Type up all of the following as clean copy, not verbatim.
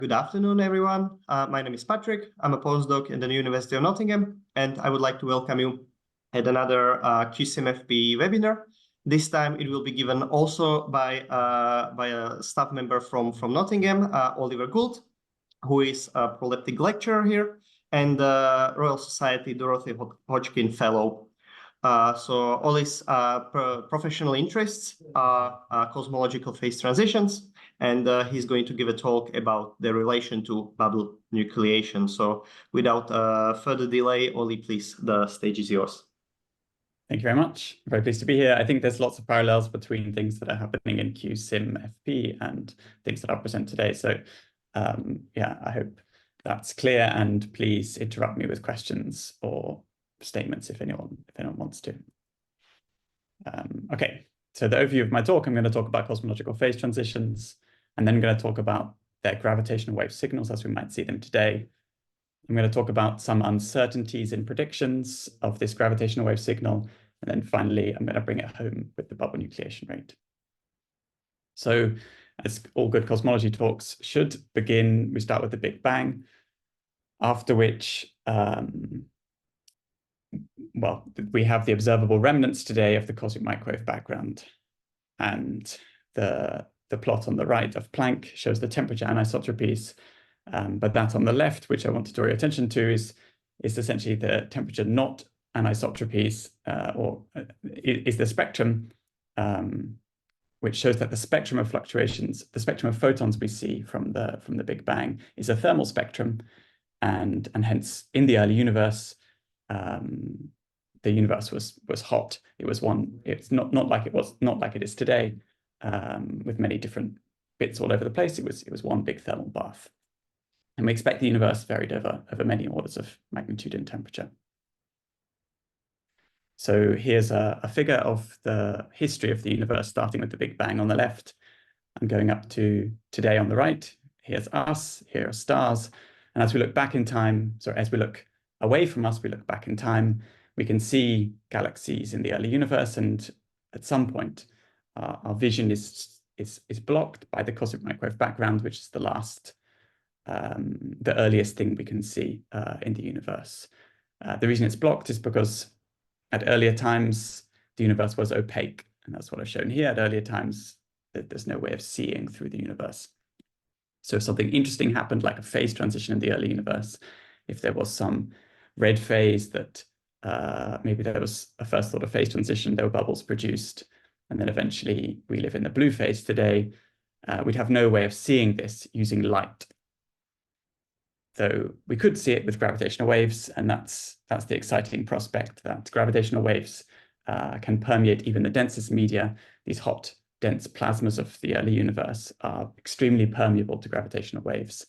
Good afternoon, everyone. My name is Patrick. I'm a postdoc in the University of Nottingham, and I would like to welcome you at another QSimFP webinar. This time it will be given also by a staff member from Nottingham, Oliver Gould, who is a proleptic lecturer here, and Royal Society Dorothy Hodgkin Fellow. So all his professional interests are cosmological phase transitions, and he's going to give a talk about the relation to bubble nucleation. So without further delay, Oli, please, the stage is yours. Thank you very much. I'm very pleased to be here. I think there's lots of parallels between things that are happening in QSimFP and things that I'll present today. So yeah, I hope that's clear, and please interrupt me with questions or statements if anyone wants to. Okay, so the overview of my talk, I'm going to talk about cosmological phase transitions, and then I'm going to talk about their gravitational wave signals as we might see them today. I'm going to talk about some uncertainties in predictions of this gravitational wave signal, and then finally I'm going to bring it home with the bubble nucleation rate. So as all good cosmology talks should begin, we start with the Big Bang, after which well, we have the observable remnants today of the cosmic microwave background. And the plot on the right of Planck shows the temperature anisotropies, but that on the left, which I want to draw your attention to, is essentially the temperature not anisotropies, is the spectrum, which shows that the spectrum of fluctuations, the spectrum of photons we see from the Big Bang is a thermal spectrum, and hence in the early universe, the universe was hot. It's not like it is today, with many different bits all over the place. It was one big thermal bath. And we expect the universe varied over many orders of magnitude in temperature. So here's a figure of the history of the universe, starting with the Big Bang on the left and going up to today on the right. Here's us, here are stars. And as we look back in time, so as we look away from us, we look back in time, we can see galaxies in the early universe, and at some point, our vision is blocked by the cosmic microwave background, which is the earliest thing we can see in the universe. The reason it's blocked is because at earlier times, the universe was opaque, and that's what I've shown here. At earlier times, there's no way of seeing through the universe. So if something interesting happened, like a phase transition in the early universe, if there was some red phase that maybe there was a first thought of phase transition, there were bubbles produced, and then eventually we live in the blue phase today, we'd have no way of seeing this using light. Though we could see it with gravitational waves, and that's the exciting prospect, that gravitational waves can permeate even the densest media. These hot, dense plasmas of the early universe are extremely permeable to gravitational waves.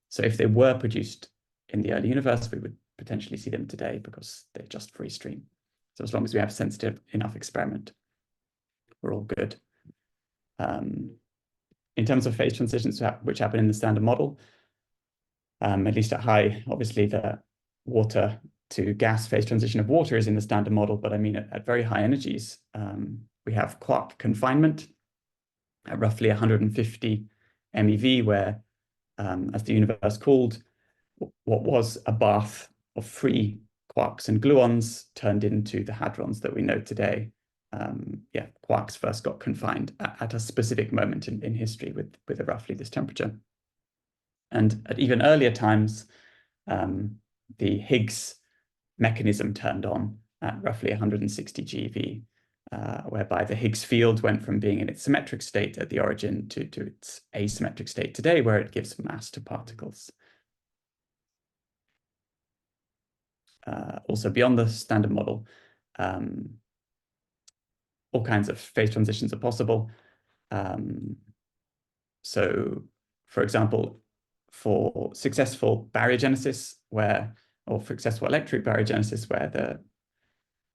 So if they were produced in the early universe, we would potentially see them today because they're just free stream. So as long as we have a sensitive enough experiment, we're all good. In terms of phase transitions which happen in the standard model, at least at high, obviously the water to gas phase transition of water is in the standard model, but I mean at very high energies, we have quark confinement at roughly 150 MeV, where as the universe cooled, what was a bath of free quarks and gluons turned into the hadrons that we know today. Yeah, quarks first got confined at a specific moment in history with roughly this temperature. And at even earlier times, the Higgs mechanism turned on at roughly 160 GeV, whereby the Higgs field went from being in its symmetric state at the origin to its asymmetric state today, where it gives mass to particles. Also beyond the standard model, all kinds of phase transitions are possible. So, for example, for successful baryogenesis, or successful electric baryogenesis, where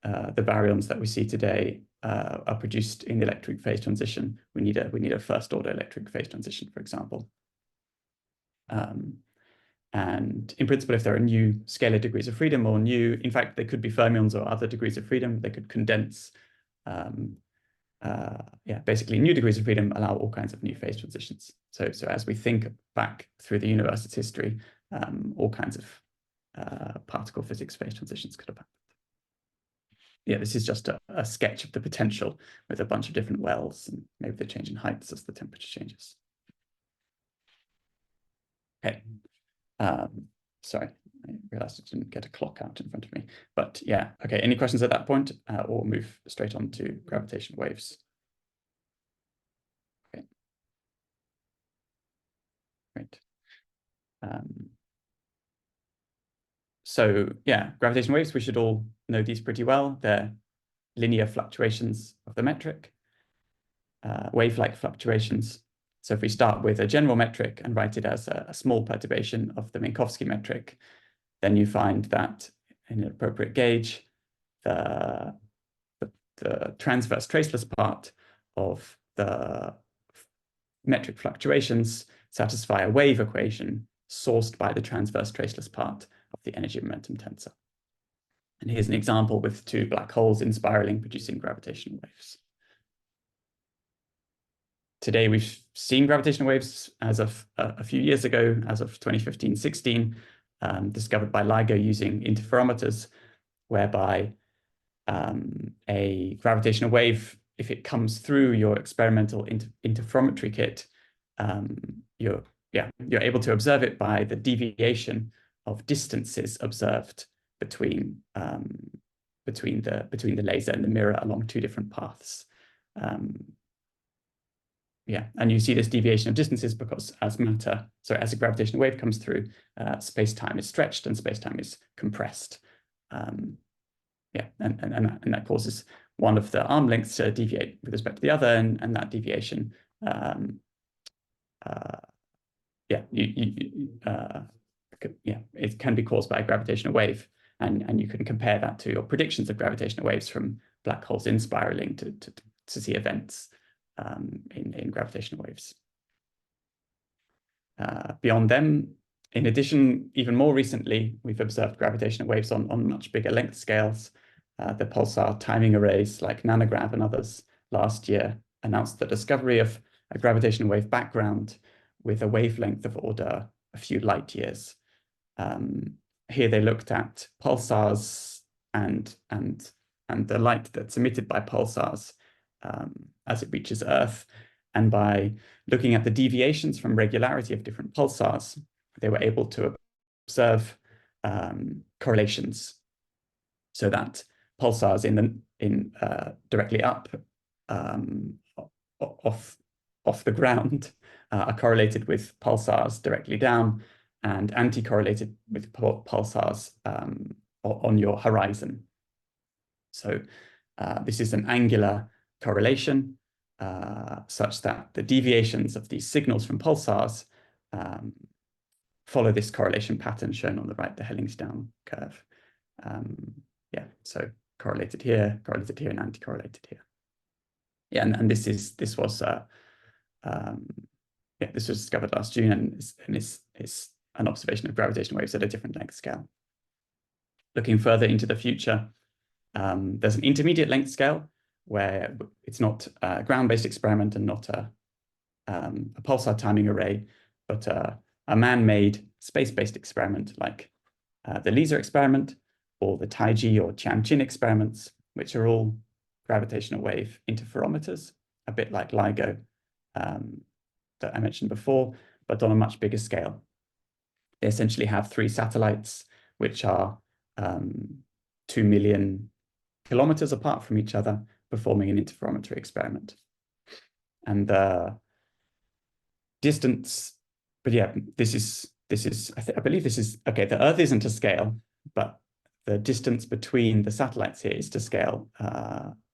the baryons that we see today are produced in the electric phase transition, we need a first order electric phase transition, for example. And in principle, if there are new scalar degrees of freedom, or in fact, they could be fermions or other degrees of freedom, they could condense yeah, basically new degrees of freedom allow all kinds of new phase transitions. So as we think back through the universe's history, all kinds of particle physics phase transitions could have happened. Yeah, this is just a sketch of the potential with a bunch of different wells, and maybe the change in heights as the temperature changes. Okay. Sorry, I realized I didn't get a clock out in front of me. But yeah, okay, any questions at that point? Or move straight on to gravitational waves? Okay. Great. So yeah, gravitational waves, we should all know these pretty well. They're linear fluctuations of the metric, wave-like fluctuations. So if we start with a general metric and write it as a small perturbation of the Minkowski metric, then you find that in an appropriate gauge, the transverse traceless part of the metric fluctuations satisfy a wave equation sourced by the transverse traceless part of the energy momentum tensor. And here's an example with two black holes in spiraling, producing gravitational waves. Today, we've seen gravitational waves as of a few years ago, as of 2015-16, discovered by LIGO using interferometers, whereby a gravitational wave, if it comes through your experimental interferometry kit, you're able to observe it by the deviation of distances observed between the laser and the mirror along two different paths. Yeah, and you see this deviation of distances because as a gravitational wave comes through, space-time is stretched and space-time is compressed. Yeah, and that causes one of the arm lengths to deviate with respect to the other, and that deviation, it can be caused by a gravitational wave, and you can compare that to your predictions of gravitational waves from black holes in spiraling to see events in gravitational waves. Beyond them, in addition, even more recently, we've observed gravitational waves on much bigger length scales. The pulsar timing arrays like nanograv and others last year announced the discovery of a gravitational wave background with a wavelength of order a few light years. Here they looked at pulsars and the light that's emitted by pulsars as it reaches Earth. And by looking at the deviations from regularity of different pulsars, they were able to observe correlations, so that pulsars directly up off the ground are correlated with pulsars directly down, and anti-correlated with pulsars on your horizon. So this is an angular correlation such that the deviations of these signals from pulsars follow this correlation pattern shown on the right, the Hellingsdown curve. Yeah, so correlated here, and anti-correlated here. Yeah, and this was discovered last June, and is an observation of gravitational waves at a different length scale. Looking further into the future, there's an intermediate length scale where it's not a ground-based experiment and not a pulsar timing array, but a man-made space-based experiment like the LISA experiment or the Taiji or Tianjin experiments, which are all gravitational wave interferometers, a bit like LIGO that I mentioned before, but on a much bigger scale. They essentially have 3 satellites, which are 2 million kilometers apart from each other, performing an interferometry experiment. And the distance, but yeah, I believe this is, okay, the Earth isn't to scale, but the distance between the satellites here is to scale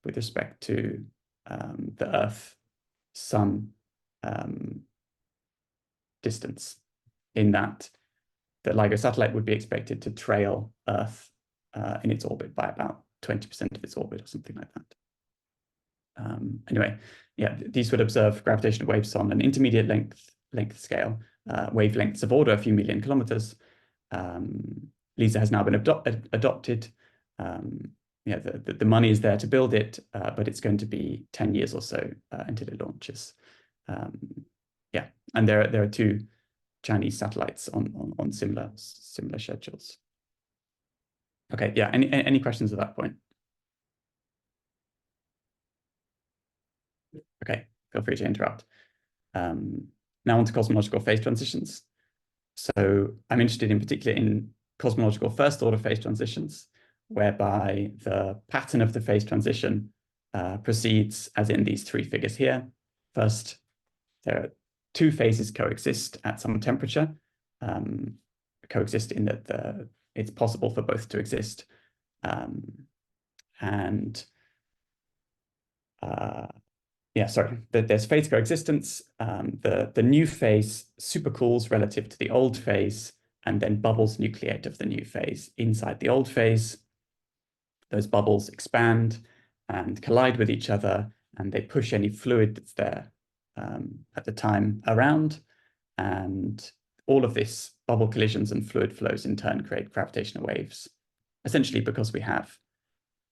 with respect to the Earth-Sun distance, in that the LIGO satellite would be expected to trail Earth in its orbit by about 20% of its orbit or something like that. Anyway, yeah, these would observe gravitational waves on an intermediate length scale, wavelengths of order a few million kilometers. LISA has now been adopted, yeah, the money is there to build it, but it's going to be 10 years or so until it launches. Yeah, and there are 2 Chinese satellites on similar schedules. Okay, yeah. Any questions at that point? Okay, feel free to interrupt. Now on to cosmological phase transitions. So I'm interested in particular in cosmological first order phase transitions, whereby the pattern of the phase transition proceeds as in these 3 figures here. First, there are 2 phases coexist at some temperature, coexist in that it's possible for both to exist. There's phase coexistence. The new phase supercools relative to the old phase, and then bubbles nucleate of the new phase inside the old phase. Those bubbles expand and collide with each other, and they push any fluid that's there at the time around. And all of this bubble collisions and fluid flows in turn create gravitational waves, essentially because we have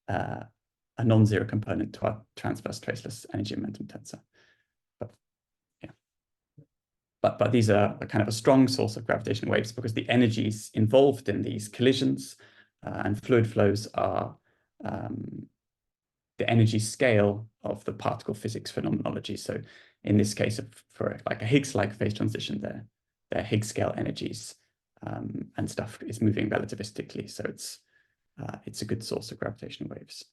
a non-zero component to our transverse traceless energy momentum tensor. But these are kind of a strong source of gravitational waves because the energies involved in these collisions and fluid flows are the energy scale of the particle physics phenomenology. So in this case, for like a Higgs-like phase transition, they're Higgs scale energies, and stuff is moving relativistically. So it's a good source of gravitational waves.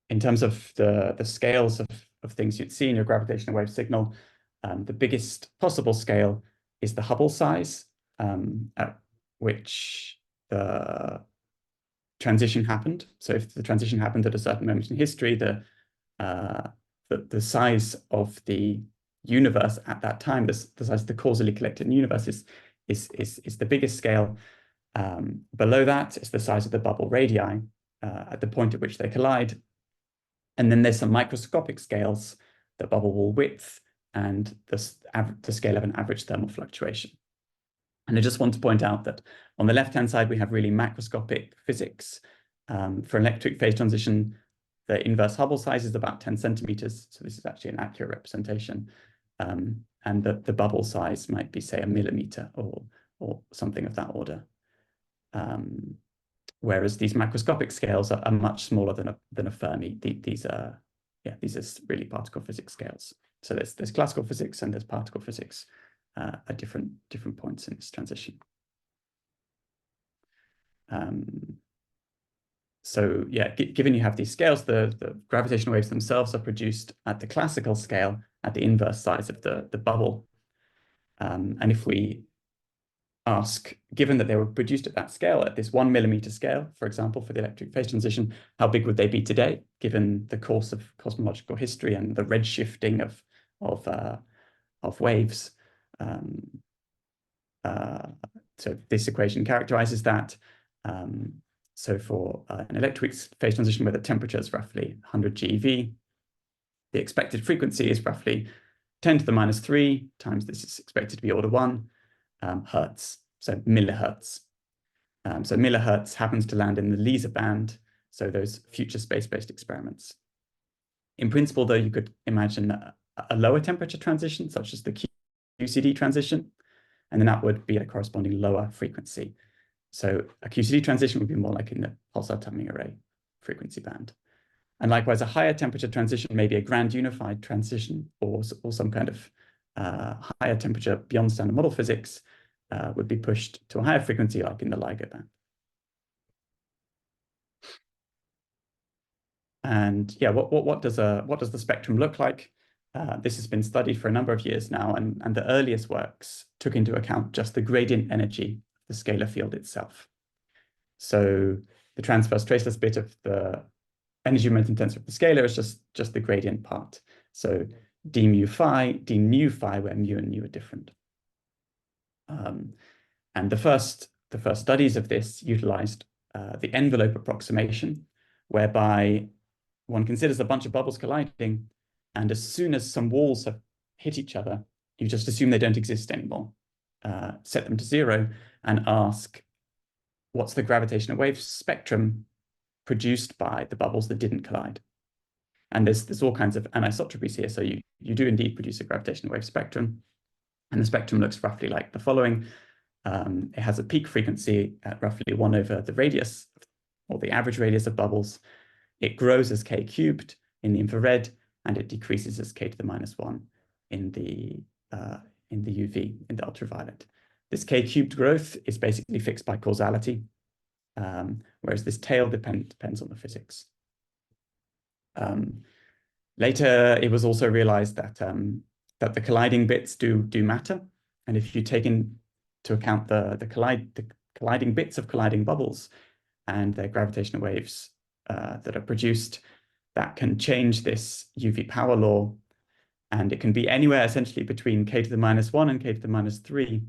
In terms of the scales of things you'd see in your gravitational wave signal, the biggest possible scale is the Hubble size, at which the transition happened. So if the transition happened at a certain moment in history, the size of the universe at that time, the size of the causally collected universe is the biggest scale. Below that is the size of the bubble radii at the point at which they collide. And then there's some microscopic scales, the bubble wall width, and the scale of an average thermal fluctuation. And I just want to point out that on the left-hand side, we have really macroscopic physics. For an electric phase transition, the inverse Hubble size is about 10 centimeters. So this is actually an accurate representation. And the bubble size might be, say, a millimeter or something of that order. Whereas these macroscopic scales are much smaller than a Fermi. These are really particle physics scales. So there's classical physics and there's particle physics at different points in this transition. So yeah, given you have these scales, the gravitational waves themselves are produced at the classical scale at the inverse size of the bubble. And if we ask, given that they were produced at that scale, at this 1 millimeter scale, for example, for the electric phase transition, how big would they be today, given the course of cosmological history and the redshifting of waves? So this equation characterizes that. So for an electric phase transition where the temperature is roughly 100 GeV, the expected frequency is roughly 10 to the minus 3 times this is expected to be order 1 hertz, so millihertz. So millihertz happens to land in the LISA band, so those future space-based experiments. In principle, though, you could imagine a lower temperature transition, such as the QCD transition, and then that would be a corresponding lower frequency. So a QCD transition would be more like in the pulsar timing array frequency band. And likewise, a higher temperature transition may be a grand unified transition or some kind of higher temperature beyond standard model physics would be pushed to a higher frequency like in the LIGO band. And yeah, what does the spectrum look like? This has been studied for a number of years now, and the earliest works took into account just the gradient energy of the scalar field itself. So the transverse traceless bit of the energy momentum tensor of the scalar is just the gradient part. So d mu phi, where mu and nu are different. And the first studies of this utilized the envelope approximation, whereby one considers a bunch of bubbles colliding, and as soon as some walls have hit each other, you just assume they don't exist anymore, set them to 0, and ask what's the gravitational wave spectrum produced by the bubbles that didn't collide? And there's all kinds of anisotropies here. So you do indeed produce a gravitational wave spectrum. And the spectrum looks roughly like the following. It has a peak frequency at roughly 1 over the radius, or the average radius of bubbles. It grows as k cubed in the infrared, and it decreases as k to the minus 1 in the UV, in the ultraviolet. This k cubed growth is basically fixed by causality, whereas this tail depends on the physics. Later, it was also realized that the colliding bits do matter, and if you take into account the colliding bits of colliding bubbles and their gravitational waves that are produced, that can change this UV power law, and it can be anywhere essentially between k to the minus 1 and k to the minus 3,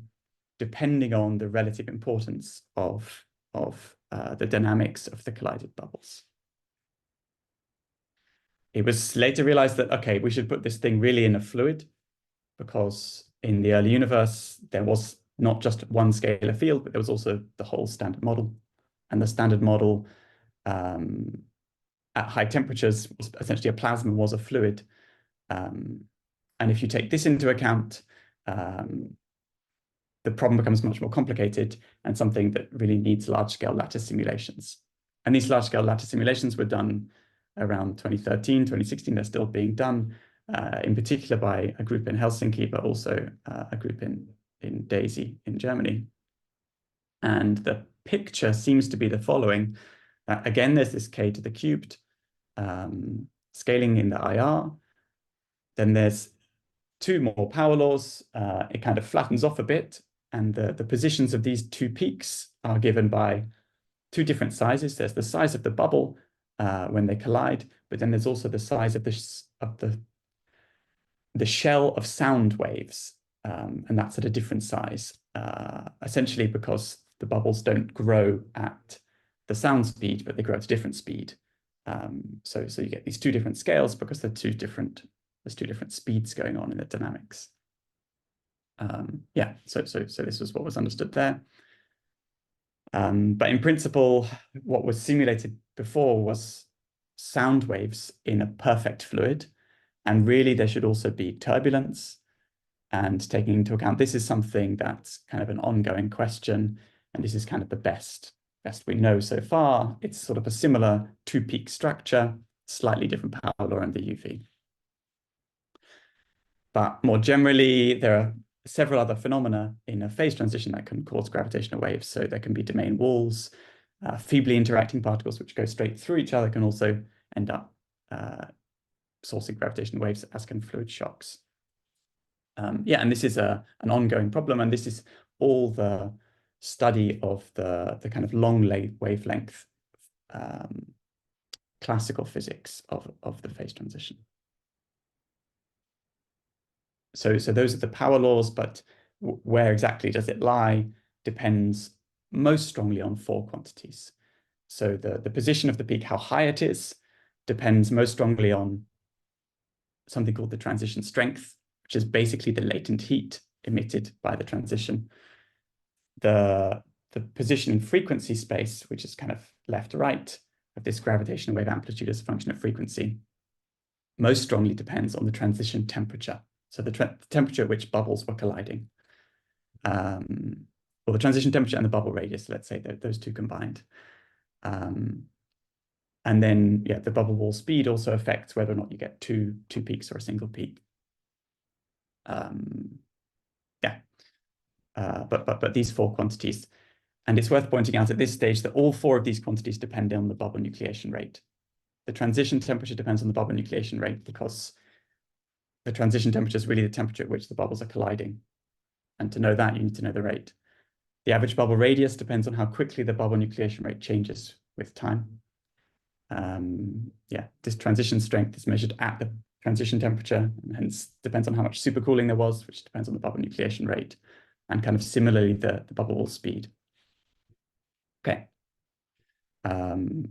depending on the relative importance of the dynamics of the collided bubbles. It was later realized that, okay, we should put this thing really in a fluid, because in the early universe, there was not just one scalar field, but there was also the whole standard model. And the standard model at high temperatures, was essentially a plasma was a fluid. And if you take this into account, the problem becomes much more complicated and something that really needs large-scale lattice simulations. And these large-scale lattice simulations were done around 2013, 2016. They're still being done, in particular by a group in Helsinki, but also a group in Decay in Germany. And the picture seems to be the following. Again, there's this k to the cubed scaling in the IR. Then there's 2 more power laws. It kind of flattens off a bit, and the positions of these 2 peaks are given by 2 different sizes. There's the size of the bubble when they collide, but then there's also the size of the shell of sound waves, and that's at a different size, essentially because the bubbles don't grow at the sound speed, but they grow at a different speed. So you get these 2 different scales because there's 2 different speeds going on in the dynamics. Yeah, so this was what was understood there. But in principle, what was simulated before was sound waves in a perfect fluid. And really, there should also be turbulence. And taking into account, this is something that's kind of an ongoing question. And this is kind of the best we know so far. It's sort of a similar 2-peak structure, slightly different power law in the UV. But more generally, there are several other phenomena in a phase transition that can cause gravitational waves. So there can be domain walls, feebly interacting particles which go straight through each other can also end up sourcing gravitational waves, as can fluid shocks. Yeah, and this is an ongoing problem, and this is all the study of the kind of long wavelength classical physics of the phase transition. So those are the power laws, but where exactly does it lie depends most strongly on 4 quantities. So the position of the peak, how high it is, depends most strongly on something called the transition strength, which is basically the latent heat emitted by the transition. The position in frequency space, which is kind of left to right of this gravitational wave amplitude as a function of frequency, most strongly depends on the transition temperature. So the temperature at which bubbles were colliding, or the transition temperature and the bubble radius, let's say those 2 combined. And then, yeah, the bubble wall speed also affects whether or not you get two peaks or a single peak. Yeah, but these 4 quantities, and it's worth pointing out at this stage that all 4 of these quantities depend on the bubble nucleation rate. The transition temperature depends on the bubble nucleation rate because the transition temperature is really the temperature at which the bubbles are colliding. And to know that, you need to know the rate. The average bubble radius depends on how quickly the bubble nucleation rate changes with time. Yeah, this transition strength is measured at the transition temperature, and hence depends on how much supercooling there was, which depends on the bubble nucleation rate, and kind of similarly the bubble wall speed. Okay.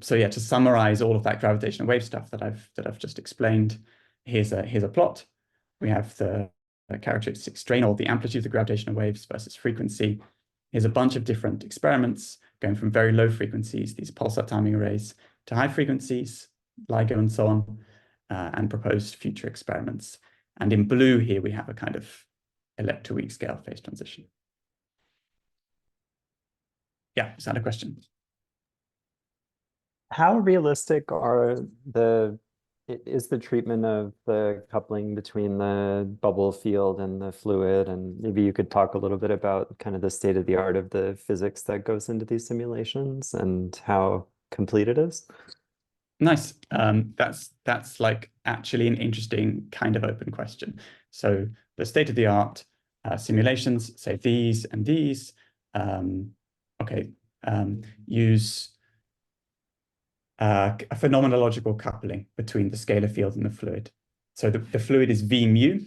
So yeah, to summarize all of that gravitational wave stuff that I've just explained, here's a plot. We have the characteristic strain, or the amplitude of the gravitational waves versus frequency. Here's a bunch of different experiments going from very low frequencies, these pulsar timing arrays, to high frequencies, LIGO and so on, and proposed future experiments. And in blue here, we have a kind of electroweak scale phase transition. Yeah, is that a question? How realistic is the treatment of the coupling between the bubble field and the fluid? And maybe you could talk a little bit about kind of the state of the art of the physics that goes into these simulations and how complete it is. Nice. That's like actually an interesting kind of open question. So the state of the art simulations, say these and these, use a phenomenological coupling between the scalar field and the fluid. So the fluid is V mu.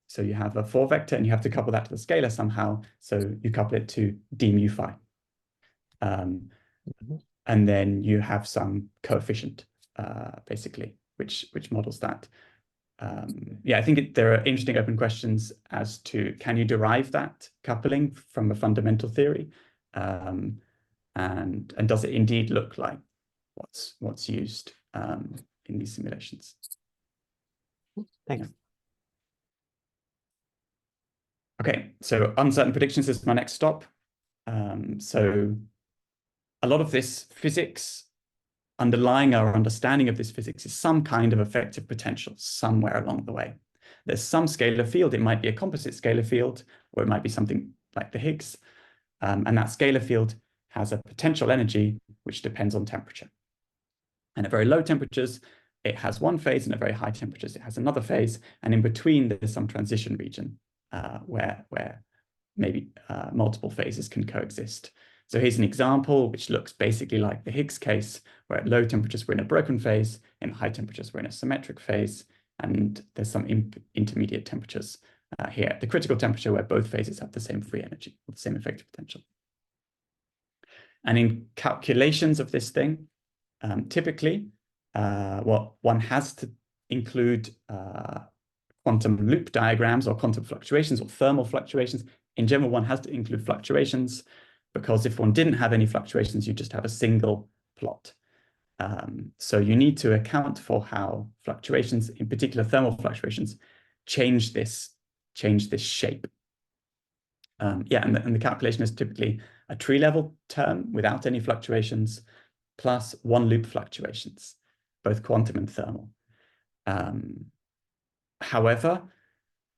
So you have a 4 vector and you have to couple that to the scalar somehow. So you couple it to d mu phi. And then you have some coefficient, basically, which models that. Yeah, I think there are interesting open questions as to, can you derive that coupling from a fundamental theory? And does it indeed look like what's used in these simulations? Thanks. Okay, so uncertain predictions is my next stop. So a lot of this physics, underlying our understanding of this physics, is some kind of effective potential somewhere along the way. There's some scalar field. It might be a composite scalar field, or it might be something like the Higgs. And that scalar field has a potential energy which depends on temperature. And at very low temperatures, it has one phase, and at very high temperatures, it has another phase. And in between, there's some transition region where maybe multiple phases can coexist. So here's an example which looks basically like the Higgs case, where at low temperatures, we're in a broken phase, in high temperatures, we're in a symmetric phase, and there's some intermediate temperatures here at the critical temperature where both phases have the same free energy, or the same effective potential. And in calculations of this thing, typically, what one has to include quantum loop diagrams or quantum fluctuations or thermal fluctuations. In general, one has to include fluctuations, because if one didn't have any fluctuations, you just have a single plot. So you need to account for how fluctuations, in particular thermal fluctuations, change this shape. Yeah, and the calculation is typically a tree level term without any fluctuations, plus one loop fluctuations, both quantum and thermal. However,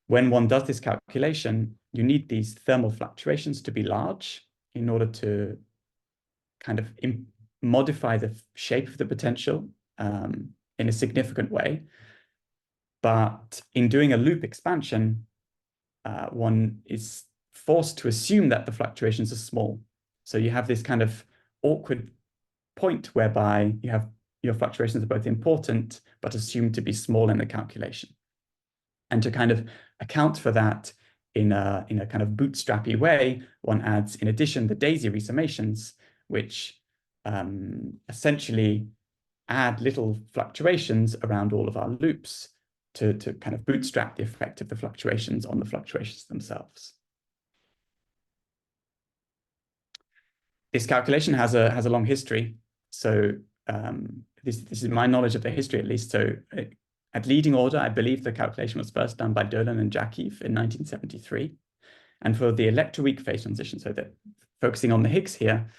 when one does this calculation, you need these thermal fluctuations to be large in order to kind of modify the shape of the potential in a significant way. But in doing a loop expansion, one is forced to assume that the fluctuations are small. So you have this kind of awkward point whereby you have your fluctuations are both important, but assumed to be small in the calculation. And to kind of account for that in a kind of bootstrappy way, one adds, in addition, the daisy resummations, which essentially add little fluctuations around all of our loops to kind of bootstrap the effect of the fluctuations on the fluctuations themselves. This calculation has a long history. So this is my knowledge of the history, at least. So at leading order, I believe the calculation was first done by Dolan and Jackiw in 1973. And for the electroweak phase transition, so that focusing on the Higgs here,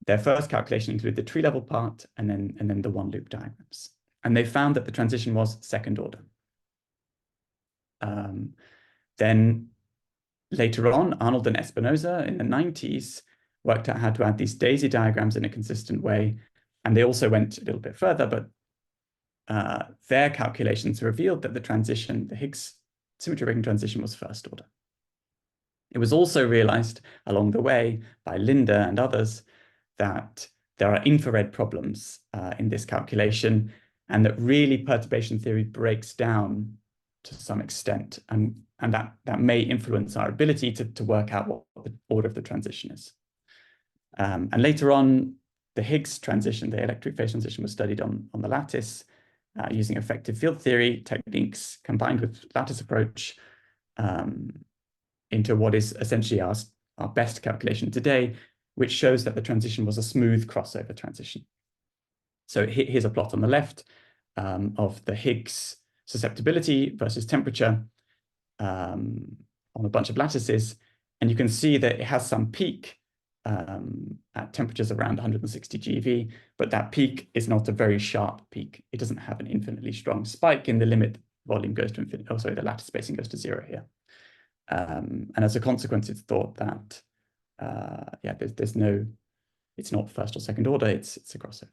their first calculation included the tree level part and then the one loop diagrams. And they found that the transition was second order. Then later on, Arnold and Espinosa in the 90s worked out how to add these daisy diagrams in a consistent way. And they also went a little bit further, but their calculations revealed that the transition, the Higgs symmetry breaking transition, was first order. It was also realized along the way by Linda and others that there are infrared problems in this calculation, and that really perturbation theory breaks down to some extent, and that may influence our ability to work out what the order of the transition is. And later on, the Higgs transition, the electric phase transition, was studied on the lattice using effective field theory techniques combined with lattice approach into what is essentially our best calculation today, which shows that the transition was a smooth crossover transition. So here's a plot on the left of the Higgs susceptibility versus temperature on a bunch of lattices. And you can see that it has some peak at temperatures around 160 GeV, but that peak is not a very sharp peak. It doesn't have an infinitely strong spike in the limit volume goes to infinity. Oh, sorry, the lattice spacing goes to 0 here. And as a consequence, it's thought that, yeah, there's no, it's not first or second order, it's a crossover.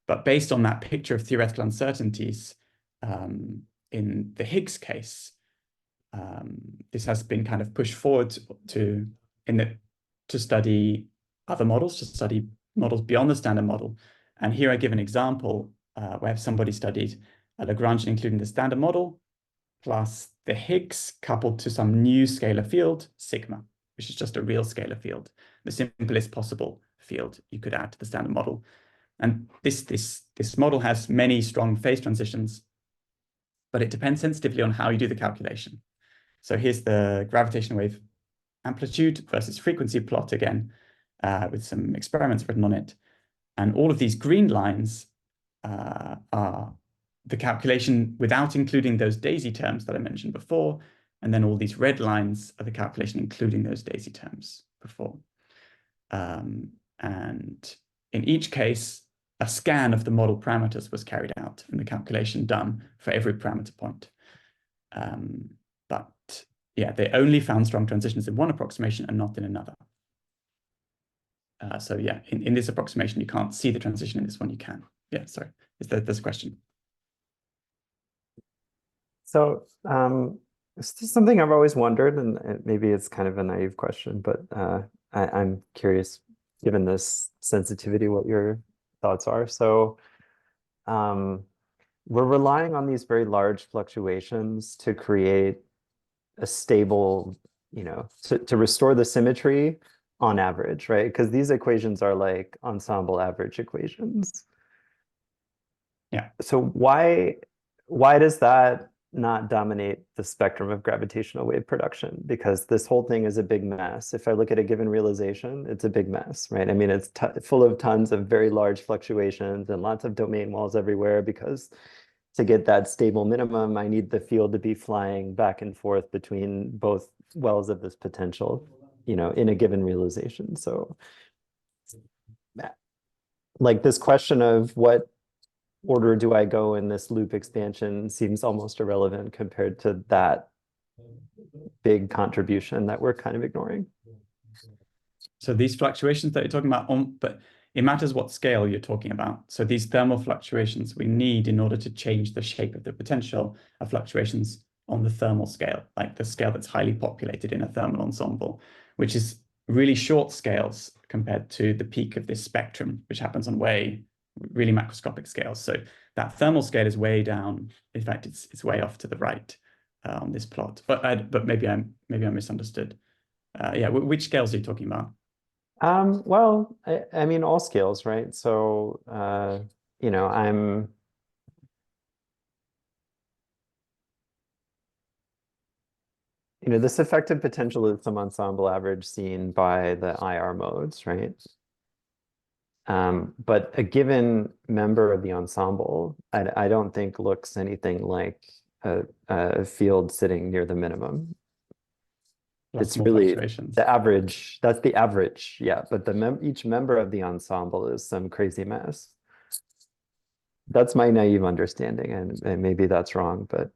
But based on that picture of theoretical uncertainties in the Higgs case, this has been kind of pushed forward to study other models, to study models beyond the standard model. And here I give an example where somebody studied a Lagrangian including the standard model plus the Higgs coupled to some new scalar field, sigma, which is just a real scalar field, the simplest possible field you could add to the standard model. And this model has many strong phase transitions, but it depends sensitively on how you do the calculation. So here's the gravitational wave amplitude versus frequency plot again, with some experiments written on it. And all of these green lines are the calculation without including those daisy terms that I mentioned before. And then all these red lines are the calculation including those daisy terms before. And in each case, a scan of the model parameters was carried out and the calculation done for every parameter point. But yeah, they only found strong transitions in one approximation and not in another. So yeah, in this approximation, you can't see the transition. In this one, you can. Yeah, sorry. There's a question. So it's just something I've always wondered, and maybe it's kind of a naive question, but I'm curious, given this sensitivity, what your thoughts are. So we're relying on these very large fluctuations to create a stable, to restore the symmetry on average, right? Because these equations are like ensemble average equations. Yeah. So why does that not dominate the spectrum of gravitational wave production? Because this whole thing is a big mess. If I look at a given realization, it's a big mess, right? I mean, it's full of tons of very large fluctuations and lots of domain walls everywhere, because to get that stable minimum, I need the field to be flying back and forth between both wells of this potential, in a given realization. So like this question of what order do I go in this loop expansion seems almost irrelevant compared to that big contribution that we're kind of ignoring. So these fluctuations that you're talking about, but it matters what scale you're talking about. So these thermal fluctuations we need in order to change the shape of the potential are fluctuations on the thermal scale, like the scale that's highly populated in a thermal ensemble, which is really short scales compared to the peak of this spectrum, which happens on really macroscopic scales. So that thermal scale is way down. In fact, it's way off to the right on this plot. But maybe I misunderstood. Yeah, which scales are you talking about? Well, I mean, all scales, right? So, this effective potential is some ensemble average seen by the IR modes, right? But a given member of the ensemble, I don't think looks anything like a field sitting near the minimum. It's really the average. That's the average, yeah. But each member of the ensemble is some crazy mess. That's my naive understanding, and maybe that's wrong, but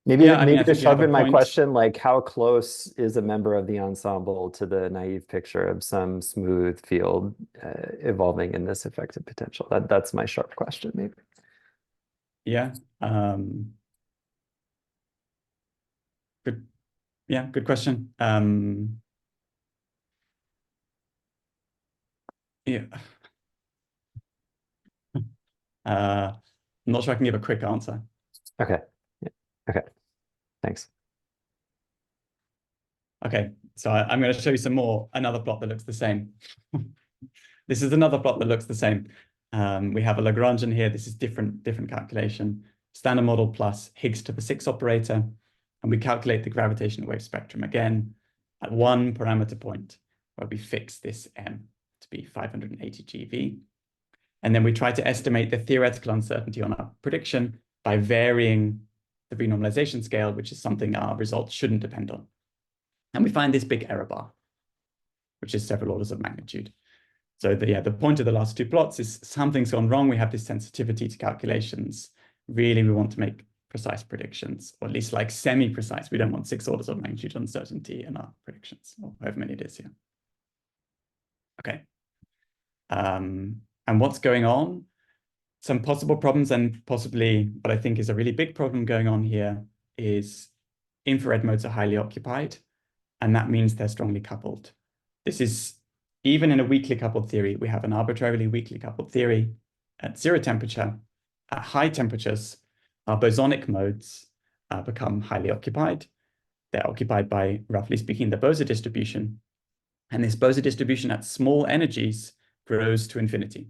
maybe to shove in my question, like how close is a member of the ensemble to the naive picture of some smooth field evolving in this effective potential? That's my sharp question, maybe. Yeah. Good. Yeah, good question. Yeah. I'm not sure I can give a quick answer. Okay. Yeah. Okay. Thanks. Okay, so I'm going to show you another plot that looks the same. This is another plot that looks the same. We have a Lagrangian here. This is different calculation. Standard model plus Higgs to the 6 operator, and we calculate the gravitational wave spectrum again at one parameter point where we fix this m to be 580 GeV. And then we try to estimate the theoretical uncertainty on our prediction by varying the renormalization scale, which is something our results shouldn't depend on. And we find this big error bar, which is several orders of magnitude. So the point of the last two plots is something's gone wrong. We have this sensitivity to calculations. Really, we want to make precise predictions, or at least like semi-precise. We don't want 6 orders of magnitude uncertainty in our predictions, or however many it is here. Okay. And what's going on? Some possible problems, and possibly what I think is a really big problem going on here is infrared modes are highly occupied, and that means they're strongly coupled. This is, even in a weakly coupled theory, we have an arbitrarily weakly coupled theory at 0 temperature. At high temperatures, our bosonic modes become highly occupied. They're occupied by, roughly speaking, the Bose distribution. And this Bose distribution at small energies grows to infinity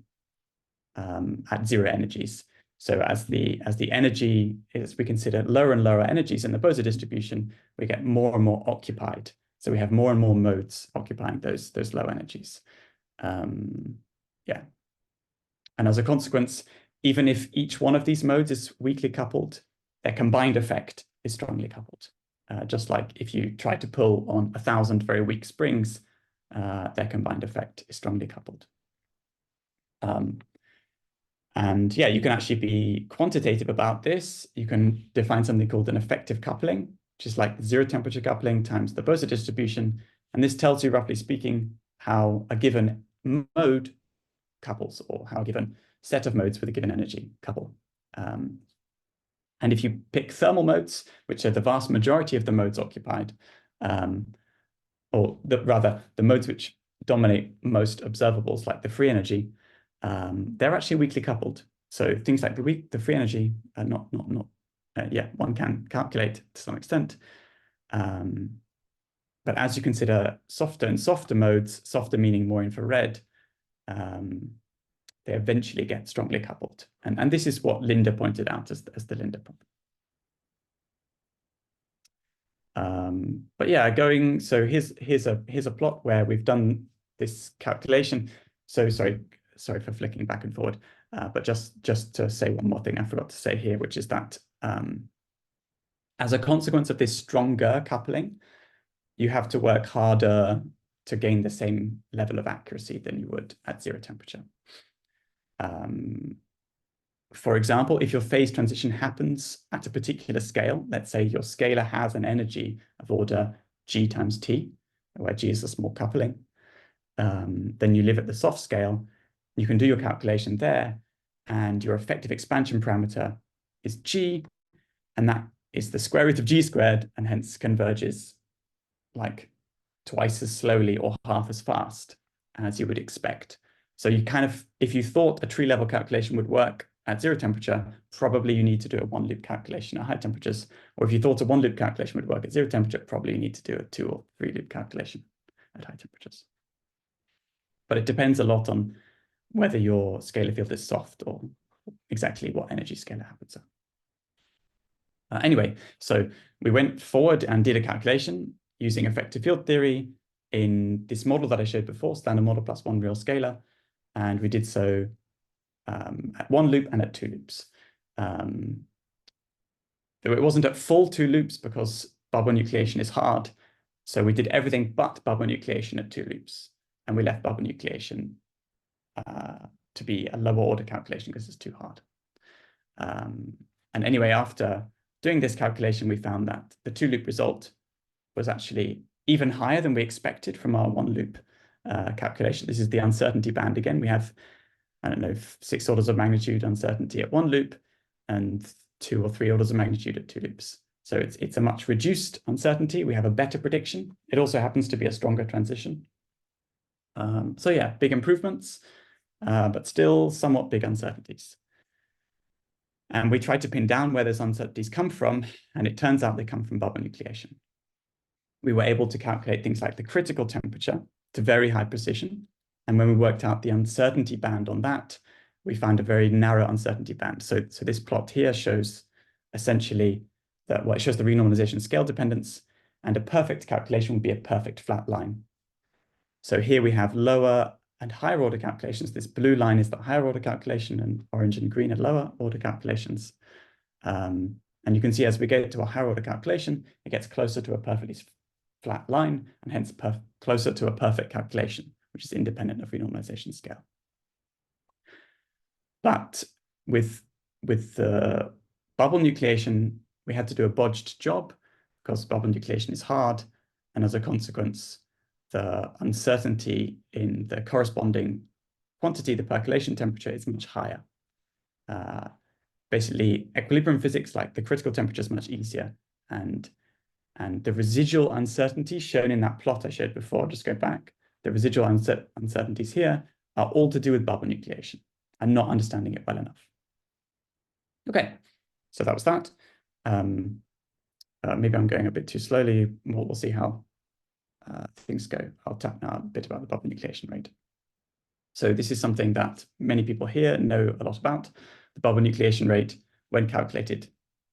at 0 energies. So as the energy is, we consider lower and lower energies in the Bose distribution, we get more and more occupied. So we have more and more modes occupying those low energies. Yeah. And as a consequence, even if each one of these modes is weakly coupled, their combined effect is strongly coupled. Just like if you try to pull on 1,000 very weak springs, their combined effect is strongly coupled. And yeah, you can actually be quantitative about this. You can define something called an effective coupling, which is like 0 temperature coupling times the Bose distribution. And this tells you, roughly speaking, how a given mode couples, or how a given set of modes with a given energy couple. And if you pick thermal modes, which are the vast majority of the modes occupied, or rather the modes which dominate most observables, like the free energy, they're actually weakly coupled. So things like the free energy are one can calculate to some extent. But as you consider softer and softer modes, softer meaning more infrared, they eventually get strongly coupled. And this is what Linda pointed out as the Linda problem. But yeah, so here's a plot where we've done this calculation. So sorry for flicking back and forward, but just to say one more thing I forgot to say here, which is that as a consequence of this stronger coupling, you have to work harder to gain the same level of accuracy than you would at 0 temperature. For example, if your phase transition happens at a particular scale, let's say your scalar has an energy of order g times t, where g is a small coupling, then you live at the soft scale. You can do your calculation there, and your effective expansion parameter is g, and that is the square root of g squared, and hence converges like twice as slowly or half as fast as you would expect. So you kind of, if you thought a tree level calculation would work at 0 temperature, probably you need to do a 1-loop calculation at high temperatures. Or if you thought a 1-loop calculation would work at 0 temperature, probably you need to do a 2 or 3-loop calculation at high temperatures. But it depends a lot on whether your scalar field is soft or exactly what energy scalar happens at. Anyway, so we went forward and did a calculation using effective field theory in this model that I showed before, standard model plus 1 real scalar. And we did so at 1 loop and at 2 loops. It wasn't at full 2 loops because bubble nucleation is hard. So we did everything but bubble nucleation at 2 loops. And we left bubble nucleation to be a lower order calculation because it's too hard. And anyway, after doing this calculation, we found that the 2-loop result was actually even higher than we expected from our 1-loop calculation. This is the uncertainty band again. We have, I don't know, 6 orders of magnitude uncertainty at 1 loop and 2 or 3 orders of magnitude at 2 loops. So it's a much reduced uncertainty. We have a better prediction. It also happens to be a stronger transition. So yeah, big improvements, but still somewhat big uncertainties. And we tried to pin down where those uncertainties come from, and it turns out they come from bubble nucleation. We were able to calculate things like the critical temperature to very high precision. And when we worked out the uncertainty band on that, we found a very narrow uncertainty band. So this plot here shows essentially that, well, it shows the renormalization scale dependence, and a perfect calculation would be a perfect flat line. So here we have lower and higher order calculations. This blue line is the higher order calculation, and orange and green are lower order calculations. And you can see as we get to a higher order calculation, it gets closer to a perfectly flat line, and hence closer to a perfect calculation, which is independent of renormalization scale. But with the bubble nucleation, we had to do a bodged job because bubble nucleation is hard, and as a consequence, the uncertainty in the corresponding quantity, the percolation temperature, is much higher. Basically, equilibrium physics, like the critical temperature, is much easier, and the residual uncertainties shown in that plot I showed before, just go back, the residual uncertainties here are all to do with bubble nucleation and not understanding it well enough. Okay, so that was that. Maybe I'm going a bit too slowly. We'll see how things go. I'll talk now a bit about the bubble nucleation rate. So this is something that many people here know a lot about. The bubble nucleation rate, when calculated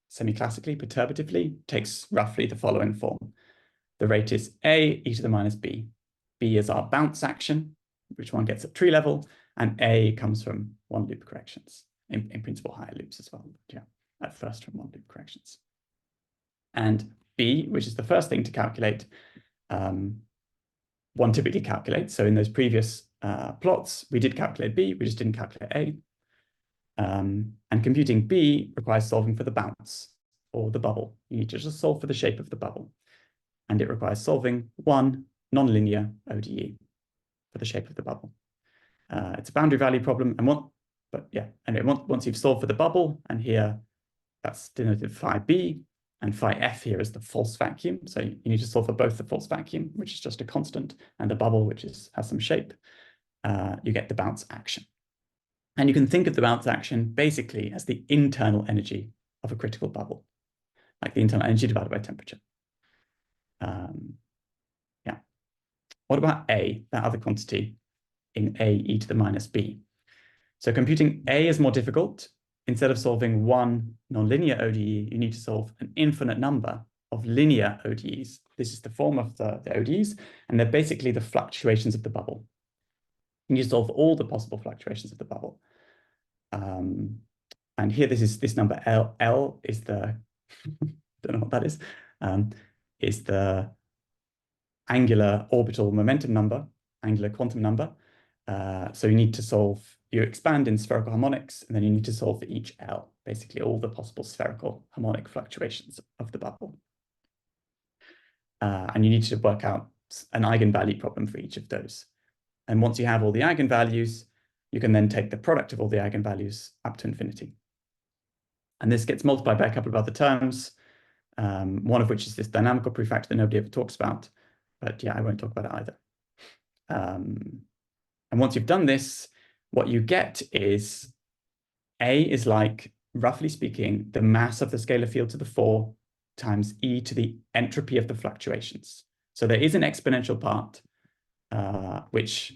semi-classically, perturbatively, takes roughly the following form. The rate is A e to the minus B. B is our bounce action, which one gets at tree level, and A comes from one loop corrections, in principle higher loops as well, but yeah, at first from one loop corrections. And B, which is the first thing to calculate, one typically calculates. So in those previous plots, we did calculate B, we just didn't calculate A. And computing B requires solving for the bounce or the bubble. You need to just solve for the shape of the bubble. And it requires solving one nonlinear ODE for the shape of the bubble. It's a boundary value problem. And once you've solved for the bubble, and here that's denoted phi B, and phi F here is the false vacuum. So you need to solve for both the false vacuum, which is just a constant, and the bubble, which has some shape. You get the bounce action. And you can think of the bounce action basically as the internal energy of a critical bubble, like the internal energy divided by temperature. Yeah. What about A, that other quantity in A e to the minus B? So computing A is more difficult. Instead of solving one nonlinear ODE, you need to solve an infinite number of linear ODEs. This is the form of the ODEs, and they're basically the fluctuations of the bubble. You need to solve all the possible fluctuations of the bubble. And here, this number L is the, don't know what that is the angular orbital momentum number, angular quantum number. So you need to solve, you expand in spherical harmonics, and then you need to solve for each L, basically all the possible spherical harmonic fluctuations of the bubble. And you need to work out an eigenvalue problem for each of those. And once you have all the eigenvalues, you can then take the product of all the eigenvalues up to infinity. And this gets multiplied by a couple of other terms, one of which is this dynamical prefactor that nobody ever talks about. But yeah, I won't talk about it either. And once you've done this, what you get is A is like, roughly speaking, the mass of the scalar field to the 4 times e to the entropy of the fluctuations. So there is an exponential part, which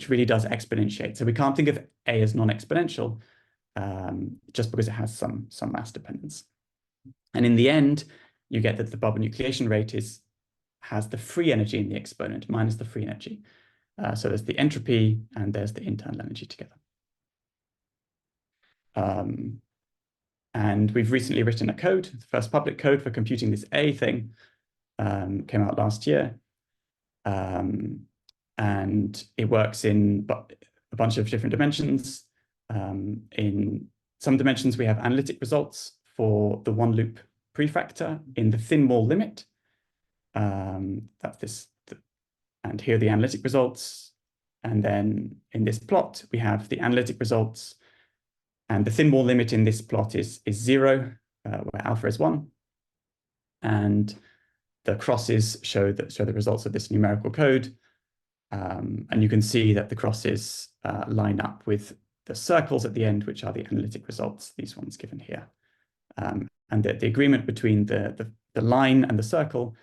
really does exponentiate. So we can't think of A as non-exponential just because it has some mass dependence. And in the end, you get that the bubble nucleation rate has the free energy in the exponent minus the free energy. So there's the entropy and there's the internal energy together. And we've recently written a code, the first public code for computing this A thing, came out last year. And it works in a bunch of different dimensions. In some dimensions, we have analytic results for the one loop prefactor in the thin wall limit. That's this, and here are the analytic results. And then in this plot, we have the analytic results, and the thin wall limit in this plot is 0, where alpha is 1. And the crosses show the results of this numerical code. And you can see that the crosses line up with the circles at the end, which are the analytic results, these ones given here. And the agreement between the line and the circle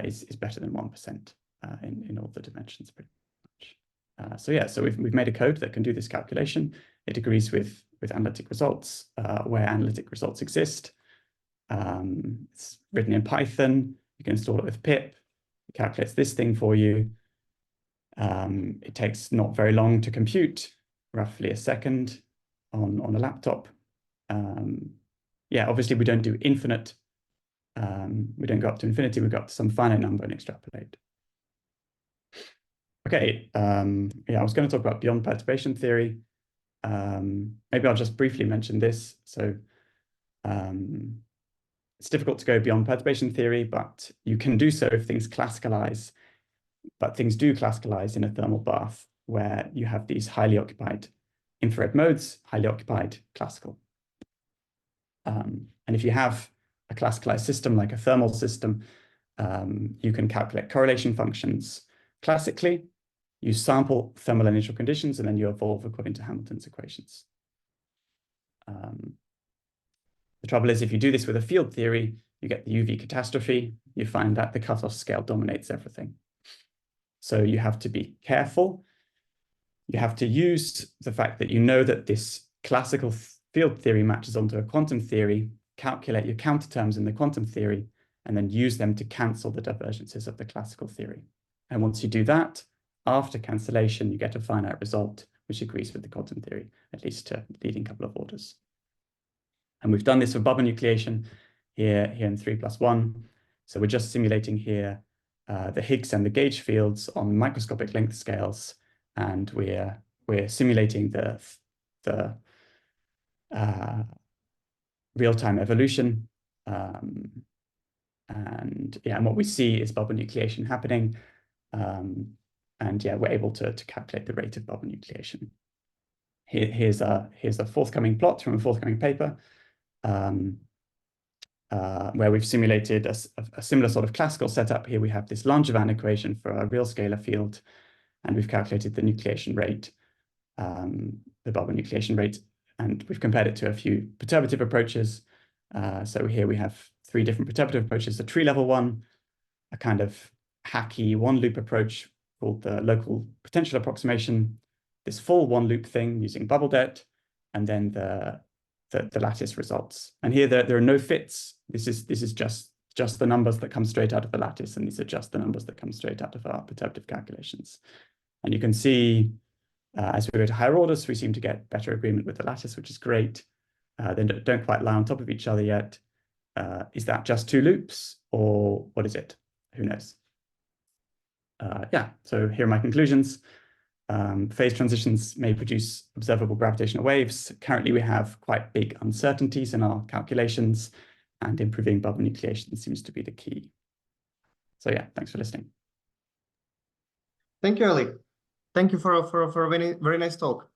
is better than 1% in all the dimensions, pretty much. So we've made a code that can do this calculation. It agrees with analytic results where analytic results exist. It's written in Python. You can install it with pip. It calculates this thing for you. It takes not very long to compute, roughly a second on a laptop. Yeah, obviously we don't do infinite. We don't go up to infinity. We go up to some finite number and extrapolate. Okay, yeah, I was going to talk about beyond perturbation theory. Maybe I'll just briefly mention this. So it's difficult to go beyond perturbation theory, but you can do so if things classicalize. But things do classicalize in a thermal bath where you have these highly occupied infrared modes, highly occupied classical. And if you have a classicalized system like a thermal system, you can calculate correlation functions classically. You sample thermal initial conditions, and then you evolve according to Hamilton's equations. The trouble is, if you do this with a field theory, you get the UV catastrophe. You find that the cutoff scale dominates everything. So you have to be careful. You have to use the fact that you know that this classical field theory matches onto a quantum theory, calculate your counter terms in the quantum theory, and then use them to cancel the divergences of the classical theory. And once you do that, after cancellation, you get a finite result, which agrees with the quantum theory, at least to the leading couple of orders. And we've done this for bubble nucleation here in 3+1. So we're just simulating here the Higgs and the gauge fields on microscopic length scales, and we're simulating the real-time evolution. And yeah, and what we see is bubble nucleation happening. And yeah, we're able to calculate the rate of bubble nucleation. Here's a forthcoming plot from a forthcoming paper where we've simulated a similar sort of classical setup. Here we have this Langevin equation for a real scalar field, and we've calculated the nucleation rate, the bubble nucleation rate, and we've compared it to a few perturbative approaches. So here we have 3 different perturbative approaches: the tree level one, a kind of hacky one-loop approach called the local potential approximation, this full one-loop thing using bubble det, and then the lattice results. And here there are no fits. This is just the numbers that come straight out of the lattice, and these are just the numbers that come straight out of our perturbative calculations. And you can see as we go to higher orders, we seem to get better agreement with the lattice, which is great. They don't quite lie on top of each other yet. Is that just 2 loops, or what is it? Who knows? Yeah, so here are my conclusions. Phase transitions may produce observable gravitational waves. Currently, we have quite big uncertainties in our calculations, and improving bubble nucleation seems to be the key. So yeah, thanks for listening. Thank you, Ali. Thank you for a very, very nice talk.